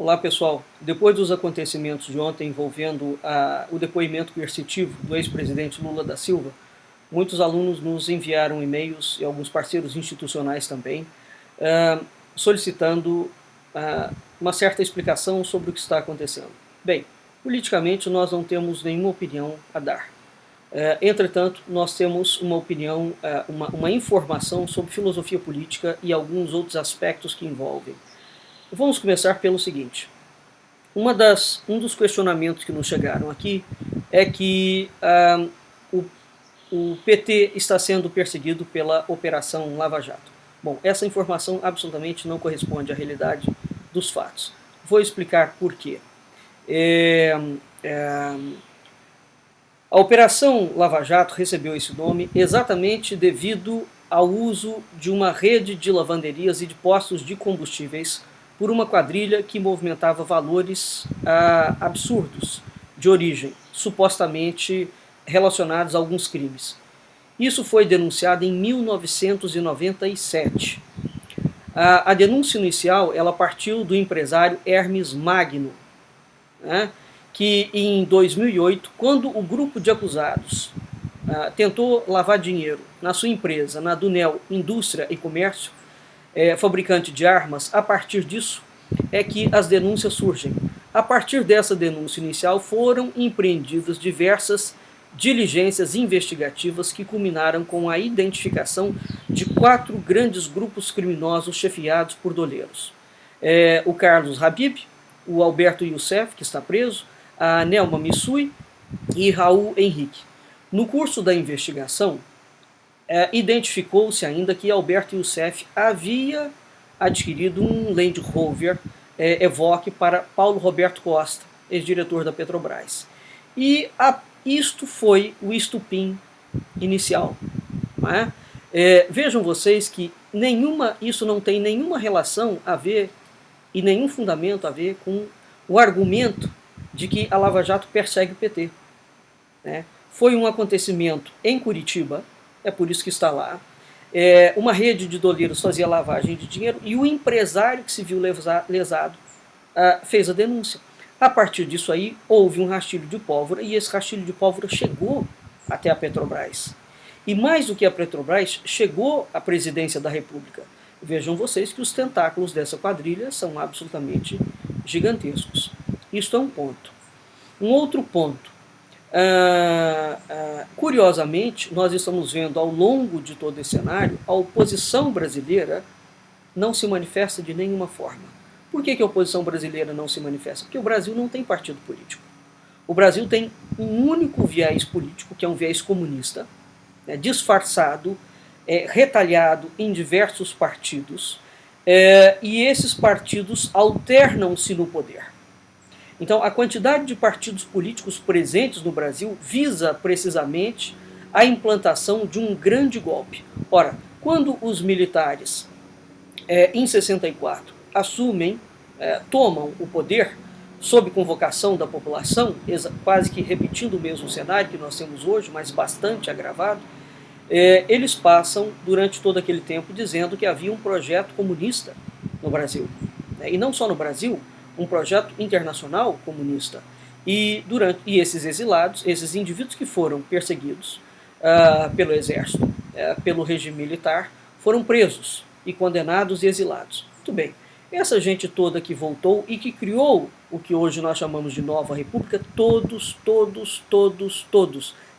Olá pessoal, depois dos acontecimentos de ontem envolvendo o depoimento coercitivo do ex-presidente Lula da Silva, muitos alunos nos enviaram e-mails e alguns parceiros institucionais também, solicitando uma certa explicação sobre o que está acontecendo. Bem, politicamente nós não temos nenhuma opinião a dar. Entretanto, nós temos uma opinião, uma informação sobre filosofia política e alguns outros aspectos que envolvem. Vamos começar pelo seguinte. Um dos questionamentos que nos chegaram aqui é que o PT está sendo perseguido pela Operação Lava Jato. Bom, essa informação absolutamente não corresponde à realidade dos fatos. Vou explicar por quê. A Operação Lava Jato recebeu esse nome exatamente devido ao uso de uma rede de lavanderias e de postos de combustíveis por uma quadrilha que movimentava valores absurdos de origem, supostamente relacionados a alguns crimes. Isso foi denunciado em 1997. A denúncia inicial ela partiu do empresário Hermes Magno, né, que em 2008, quando o grupo de acusados tentou lavar dinheiro na sua empresa, na Dunel Indústria e Comércio, fabricante de armas, a partir disso é que as denúncias surgem. A partir dessa denúncia inicial foram empreendidas diversas diligências investigativas que culminaram com a identificação de 4 grandes grupos criminosos chefiados por doleiros. O Carlos Habib, o Alberto Youssef, que está preso, a Nelma Missui e Raul Henrique. No curso da investigação, identificou-se ainda que Alberto Youssef havia adquirido um Land Rover Evoque para Paulo Roberto Costa, ex-diretor da Petrobras. E isto foi o estupim inicial. Não é? Vejam vocês que isso não tem nenhuma relação a ver e nenhum fundamento a ver com o argumento de que a Lava Jato persegue o PT. Né? Foi um acontecimento em Curitiba, é por isso que está lá. Uma rede de doleiros fazia lavagem de dinheiro e o empresário que se viu lesado fez a denúncia. A partir disso aí, houve um rastilho de pólvora e esse rastilho de pólvora chegou até a Petrobras. E mais do que a Petrobras, chegou à presidência da República. Vejam vocês que os tentáculos dessa quadrilha são absolutamente gigantescos. Isto é um ponto. Um outro ponto. Curiosamente, nós estamos vendo ao longo de todo esse cenário, a oposição brasileira não se manifesta de nenhuma forma. Por que a oposição brasileira não se manifesta? Porque o Brasil não tem partido político. O Brasil tem um único viés político, que é um viés comunista, disfarçado, retalhado em diversos partidos, e esses partidos alternam-se no poder. Então, a quantidade de partidos políticos presentes no Brasil visa precisamente a implantação de um grande golpe. Ora, quando os militares, em 64, tomam o poder, sob convocação da população, quase que repetindo o mesmo cenário que nós temos hoje, mas bastante agravado, eles passam, durante todo aquele tempo, dizendo que havia um projeto comunista no Brasil. E não só no Brasil, um projeto internacional comunista. E esses exilados, esses indivíduos que foram perseguidos pelo exército, pelo regime militar, foram presos e condenados e exilados. Muito bem. Essa gente toda que voltou e que criou o que hoje nós chamamos de Nova República, todos,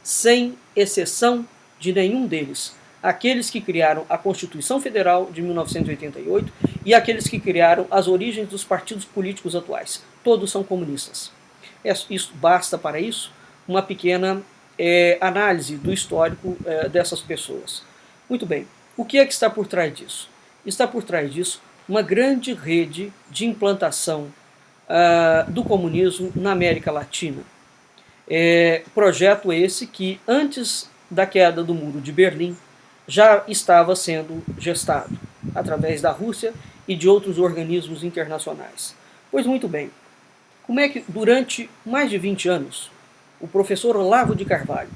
sem exceção de nenhum deles. Aqueles que criaram a Constituição Federal de 1988 e aqueles que criaram as origens dos partidos políticos atuais. Todos são comunistas. Isso basta para isso uma pequena análise do histórico dessas pessoas. Muito bem, o que é que está por trás disso? Está por trás disso uma grande rede de implantação do comunismo na América Latina. Projeto esse que, antes da queda do Muro de Berlim, já estava sendo gestado através da Rússia e de outros organismos internacionais. Pois muito bem, como é que durante mais de 20 anos, o professor Olavo de Carvalho,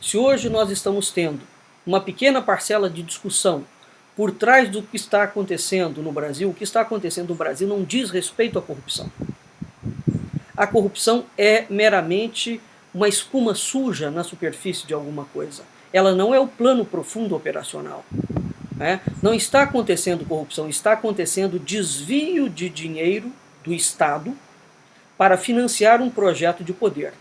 se hoje nós estamos tendo uma pequena parcela de discussão por trás do que está acontecendo no Brasil, o que está acontecendo no Brasil não diz respeito à corrupção. A corrupção é meramente uma espuma suja na superfície de alguma coisa. Ela não é o plano profundo operacional. Não está acontecendo corrupção, está acontecendo desvio de dinheiro do Estado para financiar um projeto de poder.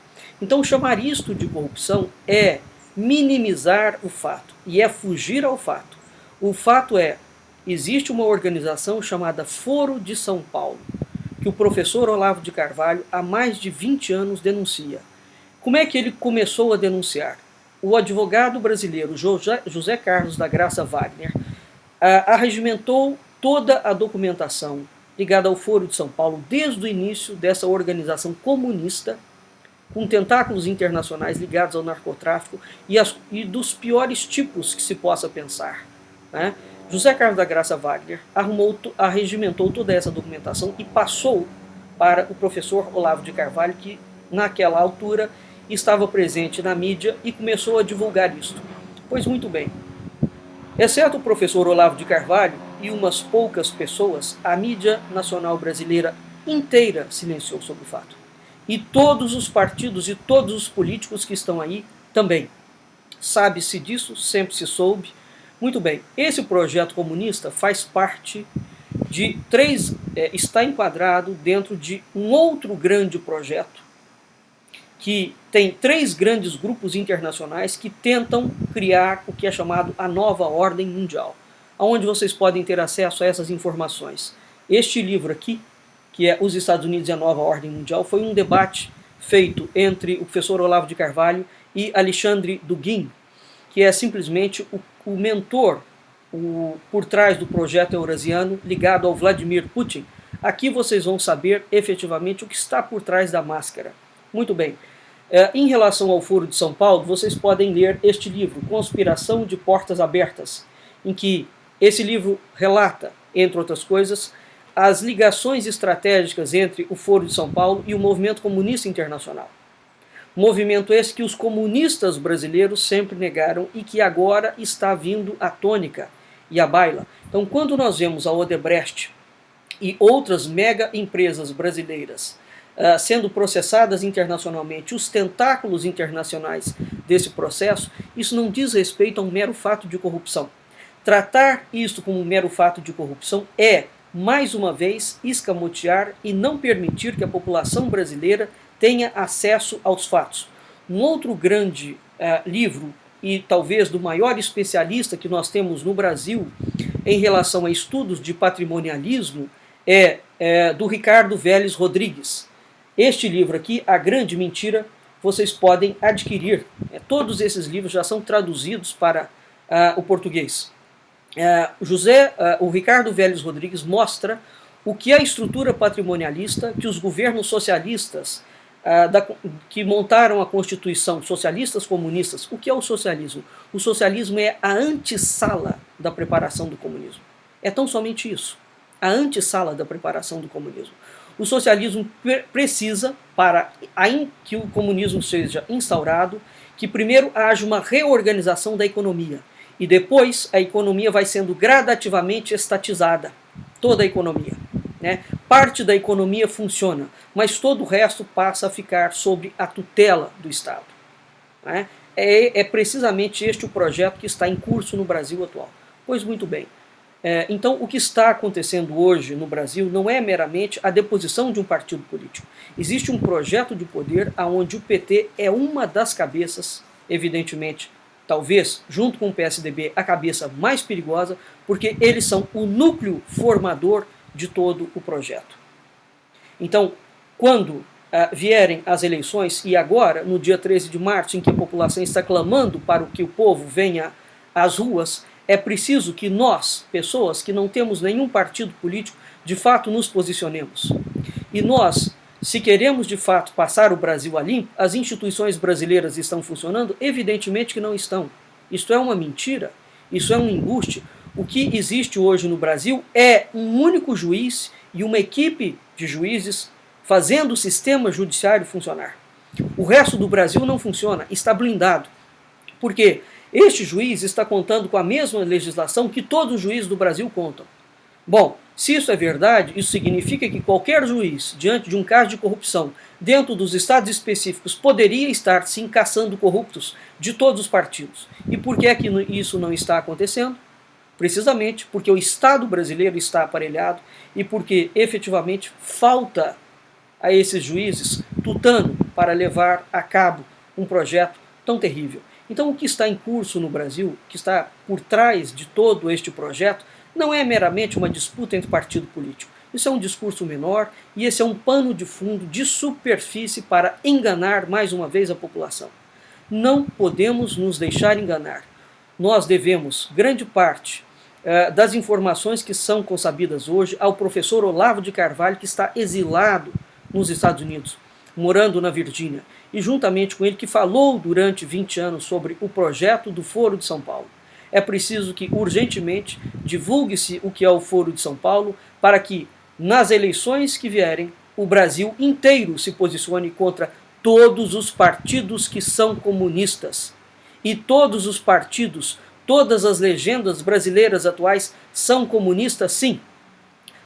Então, chamar isto de corrupção é minimizar o fato e é fugir ao fato. O fato é, existe uma organização chamada Foro de São Paulo, que o professor Olavo de Carvalho há mais de 20 anos denuncia. Como é que ele começou a denunciar? O advogado brasileiro José Carlos da Graça Wagner arregimentou toda a documentação ligada ao Foro de São Paulo desde o início dessa organização comunista, com tentáculos internacionais ligados ao narcotráfico e dos piores tipos que se possa pensar. José Carlos da Graça Wagner arregimentou toda essa documentação e passou para o professor Olavo de Carvalho, que naquela altura estava presente na mídia e começou a divulgar isso. Pois muito bem, exceto o professor Olavo de Carvalho e umas poucas pessoas, a mídia nacional brasileira inteira silenciou sobre o fato. E todos os partidos e todos os políticos que estão aí também. Sabe-se disso, sempre se soube. Muito bem, esse projeto comunista faz parte de está enquadrado dentro de um outro grande projeto que tem 3 grandes grupos internacionais que tentam criar o que é chamado a nova ordem mundial, onde vocês podem ter acesso a essas informações. Este livro aqui, que é Os Estados Unidos e a Nova Ordem Mundial, foi um debate feito entre o professor Olavo de Carvalho e Alexandre Dugin, que é simplesmente o mentor por trás do projeto eurasiano ligado ao Vladimir Putin. Aqui vocês vão saber efetivamente o que está por trás da máscara. Muito bem. Em relação ao Foro de São Paulo, vocês podem ler este livro, Conspiração de Portas Abertas, em que esse livro relata, entre outras coisas, as ligações estratégicas entre o Foro de São Paulo e o Movimento Comunista Internacional. Movimento esse que os comunistas brasileiros sempre negaram e que agora está vindo à tônica e à baila. Então, quando nós vemos a Odebrecht e outras mega empresas brasileiras sendo processadas internacionalmente, os tentáculos internacionais desse processo, isso não diz respeito a um mero fato de corrupção. Tratar isto como um mero fato de corrupção é, mais uma vez, escamotear e não permitir que a população brasileira tenha acesso aos fatos. Um outro grande livro, e talvez do maior especialista que nós temos no Brasil em relação a estudos de patrimonialismo, é do Ricardo Vélez Rodrigues. Este livro aqui, A Grande Mentira, vocês podem adquirir. Todos esses livros já são traduzidos para o português. O Ricardo Vélez Rodrigues mostra o que é a estrutura patrimonialista que os governos socialistas que montaram a Constituição, socialistas comunistas. O que é o socialismo? O socialismo é a antessala da preparação do comunismo. É tão somente isso, a antessala da preparação do comunismo. O socialismo precisa, para que o comunismo seja instaurado, que primeiro haja uma reorganização da economia. E depois a economia vai sendo gradativamente estatizada. Toda a economia. Parte da economia funciona, mas todo o resto passa a ficar sob a tutela do Estado. É precisamente este o projeto que está em curso no Brasil atual. Pois muito bem. Então, o que está acontecendo hoje no Brasil não é meramente a deposição de um partido político. Existe um projeto de poder onde o PT é uma das cabeças, evidentemente, talvez, junto com o PSDB, a cabeça mais perigosa, porque eles são o núcleo formador de todo o projeto. Então, quando vierem as eleições, e agora, no dia 13 de março, em que a população está clamando para que o povo venha às ruas, é preciso que nós, pessoas que não temos nenhum partido político, de fato nos posicionemos. E nós, se queremos de fato passar o Brasil a limpo, as instituições brasileiras estão funcionando? Evidentemente que não estão. Isto é uma mentira, isso é um embuste. O que existe hoje no Brasil é um único juiz e uma equipe de juízes fazendo o sistema judiciário funcionar. O resto do Brasil não funciona, está blindado. Por quê? Este juiz está contando com a mesma legislação que todos os juízes do Brasil contam. Bom, se isso é verdade, isso significa que qualquer juiz, diante de um caso de corrupção, dentro dos estados específicos, poderia estar sim caçando corruptos de todos os partidos. E por que é que isso não está acontecendo? Precisamente porque o Estado brasileiro está aparelhado e porque efetivamente falta a esses juízes tutano para levar a cabo um projeto tão terrível. Então o que está em curso no Brasil, o que está por trás de todo este projeto, não é meramente uma disputa entre partido político. Isso é um discurso menor e esse é um pano de fundo, de superfície para enganar mais uma vez a população. Não podemos nos deixar enganar. Nós devemos grande parte das informações que são consabidas hoje ao professor Olavo de Carvalho, que está exilado nos Estados Unidos, morando na Virgínia, e juntamente com ele que falou durante 20 anos sobre o projeto do Foro de São Paulo. É preciso que urgentemente divulgue-se o que é o Foro de São Paulo para que nas eleições que vierem o Brasil inteiro se posicione contra todos os partidos que são comunistas. E todos os partidos, todas as legendas brasileiras atuais são comunistas, sim.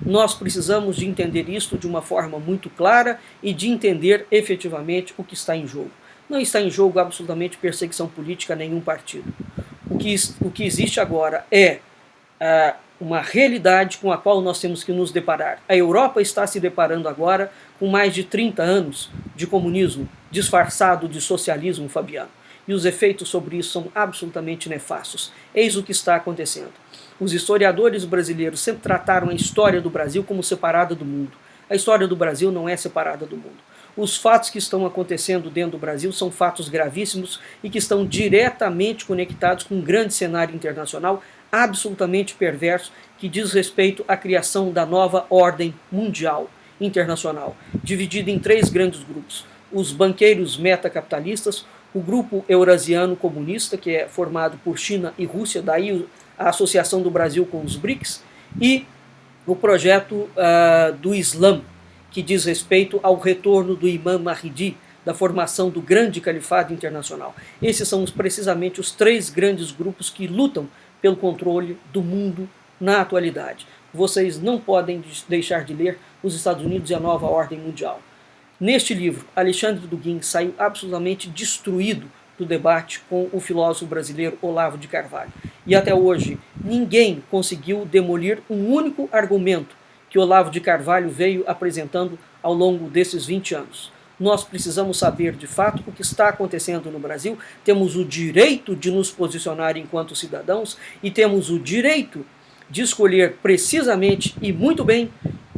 Nós precisamos de entender isso de uma forma muito clara e de entender efetivamente o que está em jogo. Não está em jogo absolutamente perseguição política a nenhum partido. O que existe agora é uma realidade com a qual nós temos que nos deparar. A Europa está se deparando agora com mais de 30 anos de comunismo disfarçado de socialismo fabiano. E os efeitos sobre isso são absolutamente nefastos. Eis o que está acontecendo. Os historiadores brasileiros sempre trataram a história do Brasil como separada do mundo. A história do Brasil não é separada do mundo. Os fatos que estão acontecendo dentro do Brasil são fatos gravíssimos e que estão diretamente conectados com um grande cenário internacional absolutamente perverso que diz respeito à criação da nova ordem mundial internacional, dividida em 3 grandes grupos. Os banqueiros metacapitalistas, o grupo eurasiano comunista, que é formado por China e Rússia, daí a associação do Brasil com os BRICS, e o projeto do Islã, que diz respeito ao retorno do Imam Mahdi, da formação do grande califado internacional. Esses são precisamente os 3 grandes grupos que lutam pelo controle do mundo na atualidade. Vocês não podem deixar de ler Os Estados Unidos e a Nova Ordem Mundial. Neste livro, Alexandre Dugin saiu absolutamente destruído do debate com o filósofo brasileiro Olavo de Carvalho. E até hoje, ninguém conseguiu demolir um único argumento que Olavo de Carvalho veio apresentando ao longo desses 20 anos. Nós precisamos saber de fato o que está acontecendo no Brasil, temos o direito de nos posicionar enquanto cidadãos e temos o direito de escolher precisamente e muito bem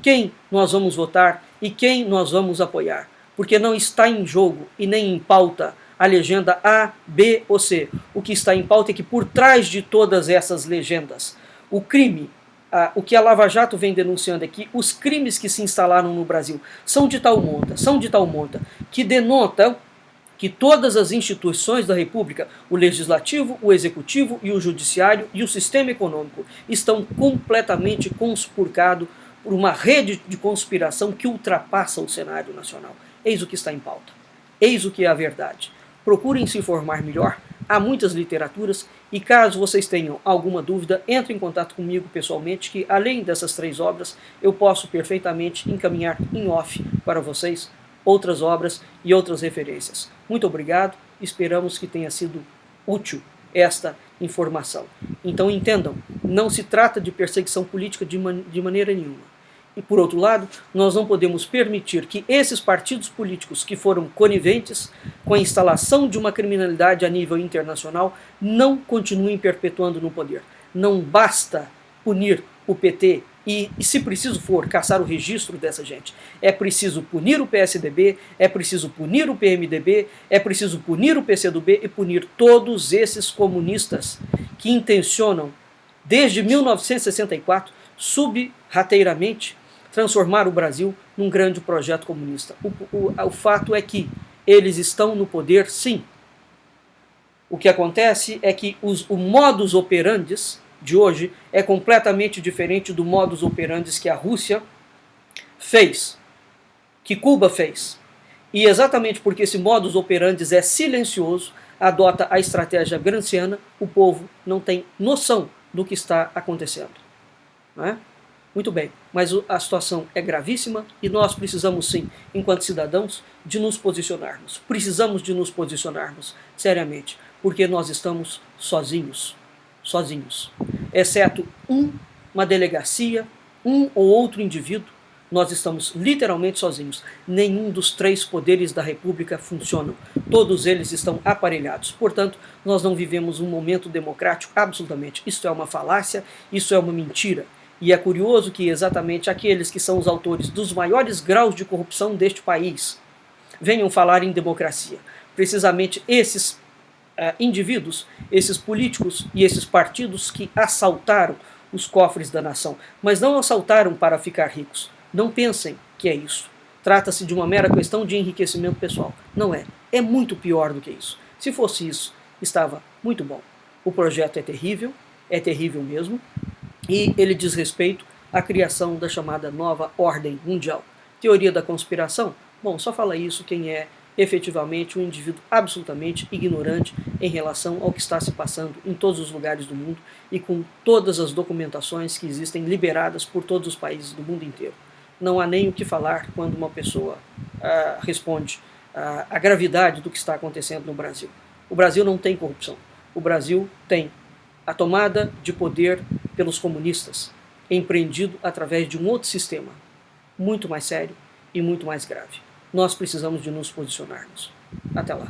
quem nós vamos votar e quem nós vamos apoiar, porque não está em jogo e nem em pauta a legenda A, B ou C. O que está em pauta é que por trás de todas essas legendas, o crime, o que a Lava Jato vem denunciando é que os crimes que se instalaram no Brasil são de tal monta, que denotam que todas as instituições da República, o Legislativo, o Executivo e o Judiciário e o sistema econômico estão completamente conspurcados por uma rede de conspiração que ultrapassa o cenário nacional. Eis o que está em pauta. Eis o que é a verdade. Procurem se informar melhor, há muitas literaturas e caso vocês tenham alguma dúvida, entre em contato comigo pessoalmente que além dessas 3 obras eu posso perfeitamente encaminhar em off para vocês outras obras e outras referências. Muito obrigado, esperamos que tenha sido útil esta informação. Então entendam, não se trata de perseguição política de maneira nenhuma. E por outro lado, nós não podemos permitir que esses partidos políticos que foram coniventes com a instalação de uma criminalidade a nível internacional não continuem perpetuando no poder. Não basta punir o PT e, se preciso for, caçar o registro dessa gente. É preciso punir o PSDB, é preciso punir o PMDB, é preciso punir o PCdoB e punir todos esses comunistas que intencionam, desde 1964, subrateiramente, transformar o Brasil num grande projeto comunista. O fato é que eles estão no poder, sim. O que acontece é que o modus operandi de hoje é completamente diferente do modus operandi que a Rússia fez, que Cuba fez. E exatamente porque esse modus operandi é silencioso, adota a estratégia gramsciana, o povo não tem noção do que está acontecendo. Não é? Muito bem, mas a situação é gravíssima e nós precisamos sim, enquanto cidadãos, de nos posicionarmos. Precisamos de nos posicionarmos seriamente, porque nós estamos sozinhos. Sozinhos. Exceto uma delegacia, um ou outro indivíduo, nós estamos literalmente sozinhos. Nenhum dos 3 poderes da República funcionam. Todos eles estão aparelhados. Portanto, nós não vivemos um momento democrático absolutamente. Isso é uma falácia, isso é uma mentira. E é curioso que exatamente aqueles que são os autores dos maiores graus de corrupção deste país venham falar em democracia. Precisamente esses indivíduos, esses políticos e esses partidos que assaltaram os cofres da nação, mas não assaltaram para ficar ricos. Não pensem que é isso. Trata-se de uma mera questão de enriquecimento pessoal. Não é. É muito pior do que isso. Se fosse isso, estava muito bom. O projeto é terrível mesmo, e ele diz respeito à criação da chamada nova ordem mundial. Teoria da conspiração? Bom, só fala isso quem é efetivamente um indivíduo absolutamente ignorante em relação ao que está se passando em todos os lugares do mundo e com todas as documentações que existem liberadas por todos os países do mundo inteiro. Não há nem o que falar quando uma pessoa responde à gravidade do que está acontecendo no Brasil. O Brasil não tem corrupção. O Brasil tem a tomada de poder pelos comunistas, empreendido através de um outro sistema, muito mais sério e muito mais grave. Nós precisamos de nos posicionarmos. Até lá.